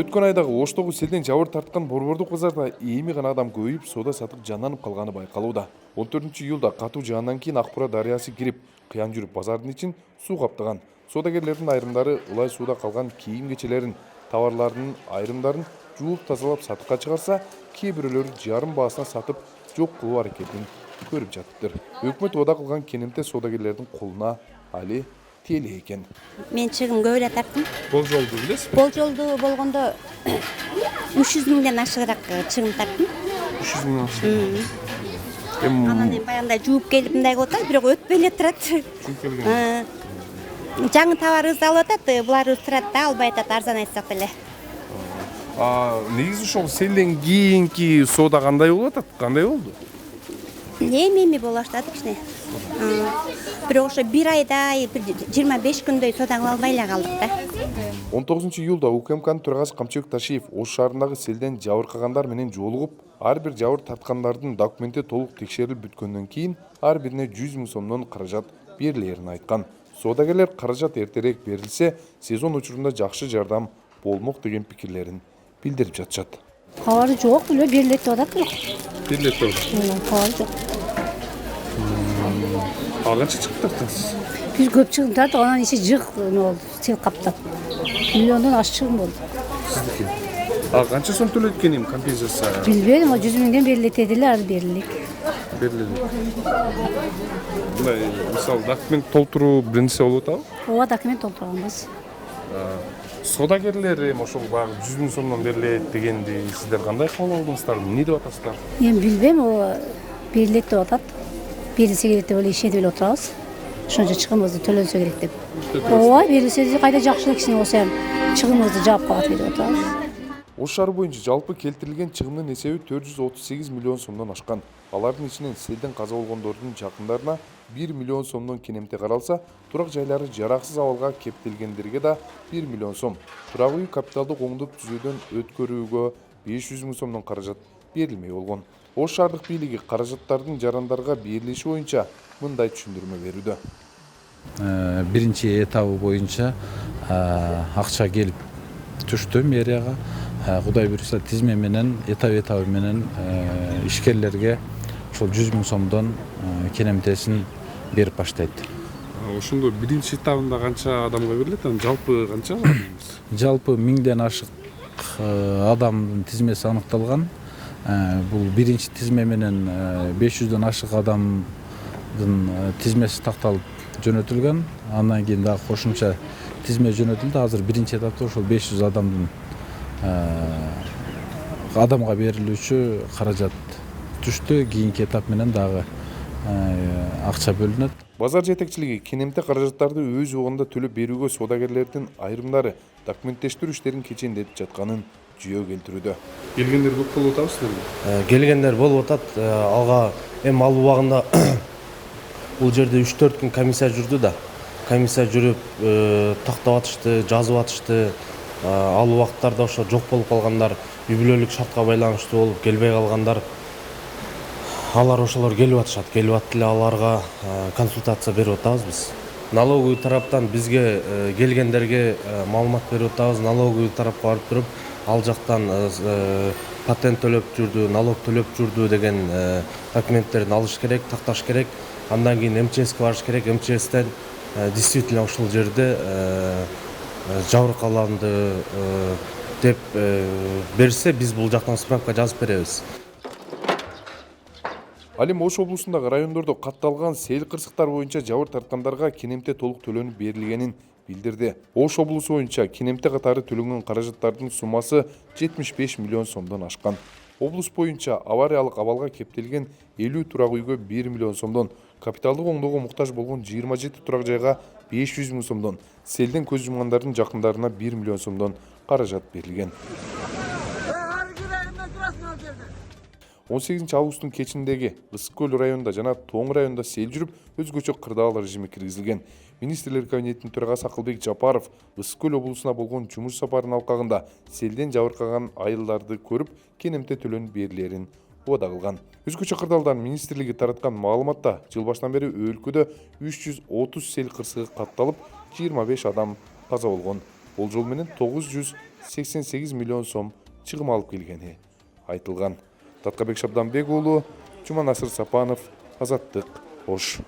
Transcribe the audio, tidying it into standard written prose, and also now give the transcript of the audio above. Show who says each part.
Speaker 1: Өткөн айдагы Оштогу селден жабыр тарткан борбордук базарда эми гана адам көбөйүп, соода сатык жанданып калганы байкалууда. 14-июлда катуу жаандан кийин Акбура дарыясы кирип, кыян жүрүп базардын ичин суу каптаган. Соодагерлердин айрымдары ылай сууда калган кийим-кечелерин, товарларынын айрымдарын жууп тазалап сатыкка чыгарса, кээ бирөөлөрү жарым баасына сатып жок кылуу аракетин көрүп жатыптыр. Өкмөт ода кылган кенемте соодагерлердин колуна али тиеле экен.
Speaker 2: Мен чыгым көп эле тарттым.
Speaker 1: Болжолду билесизби?
Speaker 2: Болжолду болгондо 300 миңден ашыгыраак чыгым тарттым.
Speaker 1: 300 миң.
Speaker 2: Анан эми баягындай жууп келип мындай кылып атат, бирок өтпөй эле турат. Жаңы товарыбызды алып атат, буларыбыз турат да, албай атат, арзан айтсак деле.
Speaker 1: Негизи ошол селден кийинки соода кандай болуп атат? Кандай болду?
Speaker 2: Эми боло баштады кичине. Бирок ошо бир айдай, 25 күндөй соода кыла албай эле калдык да.
Speaker 1: 19-июлда УКМКнын төрагасы Камчыбек Ташиев Ош шаарындагы селден жабыркагандар менен жолугуп, ар бир жабыр тарткандардын документи толук текшерилип бүткөндөн кийин ар бирине 100 миң сомдон каражат берилерин айткан. Соодагерлер каражат эртерээк берилсе, сезон учурунда жакшы жардам болмок деген пикирлерин билдирип жатышат.
Speaker 3: Кабары жок, эле берилет деп атат.
Speaker 1: Берилет деп атат.
Speaker 3: Кабары жок.
Speaker 1: Канча чыгып тартасыз?
Speaker 3: Биз көп чыгым тарттык, анан иши жык болду, сел каптап. Миллиондон ашык чыгым болду.
Speaker 1: Сиздики. Канча сом төлөйт экен эми компенсация?
Speaker 3: Билбедим, 100 миңден берилет дедилер, азыр берилик.
Speaker 1: Мындай, мисалы, документ толтуруу биринчиси болуп атабы?
Speaker 3: Ооба, документ толтурганбыз.
Speaker 1: Соодагерлер эми ошол баягы 100 миң сомдон берилет дегенди сиздер кандай кабыл алдыңыздар? Эмне деп атасыздар?
Speaker 3: Эми билбейм, ооба берилет деп атат. Берилсе керек деп эле ишенип эле отурабыз. Ошончо чыгымыбызды төлөнсө керек деп. Ооба, берилсе кайда жакшылык кичине болсо эми чыгымыбызды жаап калат деп отурабыз.
Speaker 1: Ош шаары боюнча жалпы келтирилген чыгымдын эсеби 438 миллион сомдон ашкан. Алардын ичинен селден каза болгондордун жакындарына 1 миллион сомдон кенемте каралса, турак жайлары жараксыз абалга кептелгендерге да 1 миллион сом, турак үй капиталдык оңдоп түзүүдөн өткөрүүгө 500 миң сомдон каражат берилмей болгон. Ош шаардык бийлиги каражаттардын жарандарга берилиши боюнча мындай түшүндүрмө берүүдө.
Speaker 4: Биринчи этабы боюнча акча келип түштү мэрияга. Кудай буюрса тизме менен этабы менен ишкерлерге ошол 100 миң сомдон кенемтесин берип баштайт.
Speaker 1: Ошондо биринчи этабында канча адамга берилет? Жалпы канча?
Speaker 4: Жалпы 1000ден ашык адамдын тизмеси аныкталган. Бул биринчи тизме менен 500дөн ашык адамдын тизмеси такталып жөнөтүлгөн. Андан кийин дагы кошумча тизме жөнөтүлдү. Азыр биринчи этапта ошол 500 адамдын адамга берилүүчү каражат түштү. Кийинки этап менен дагы акча бөлүнөт.
Speaker 1: Базар жетекчилиги кенемте каражаттарды өз убагында төлөп берүүгө соодагерлердин айрымдары документтештирүү иштерин кечендетип жатканын жүйө келтирүүдө. Келгендер көп болуп атабызбы?
Speaker 5: Келгендер болуп атат. Алга эми ал убагында бул жерде 3-4 күн комиссия жүрдү да. Комиссия жүрүп тактап атышты, жазып атышты. Ал убакыттарда ошо жок болуп калгандар, үй бүлөлүк шартка байланыштуу болуп келбей калгандар, алар ошолор келип атышат. Келип атып эле аларга консультация берип атабыз биз. Налоговый тараптан бизге келгендерге маалымат берип атабыз. Налоговый тарапка барып туруп, ал жактан патент төлөп жүрдү, налог төлөп жүрдү деген документтерин алыш керек, такташ керек. Андан кийин МЧСке барыш керек. МЧСтен действительно ошол жерде жабыркаланды деп берсе, биз бул жактан справка жазып беребиз.
Speaker 1: Ал эми Ош облусундагы райондордо катталган сел кырсыктар боюнча жабыр тарткандарга кенемте толук төлөнүп берилгенин билдирди. Ош облусу боюнча кенемте катары төлөнгөн каражаттардын суммасы 75 миллион сомдон ашкан. Облус боюнча авариялык абалга кептелген 50 турак үйгө 1 миллион сомдон, капиталдык оңдоого муктаж болгон 27 турак жайга 500 миң сомдон, селден көз жумгандардын жакындарына 1 миллион сомдон каражат берилген. 18 августтун кечиндеги Ысык көл районунда жана Тоң районунда сел жүрүп, өзгөчө кырдаал режими киргизилген. Министрлер кабинетинин төрагасы Акылбек Жапаров Ысык көл облусуна болгон жумуш сапарынын алкагында селден жабыркаган айылдарды көрүп, кенемте төлөнүп берилерин убада кылган. Өзгөчө кырдаалдан министрлиги тараткан маалыматта жыл башынан бери өлкөдө 330 сел кырсыгы катталып, 25 адам каза болгон. болжол менен 988 миллион сом чыгым алып келгени айтылган. Таткабек Шабданбек уулу, Жуманасыр Сапанов, Азаттык, Ош.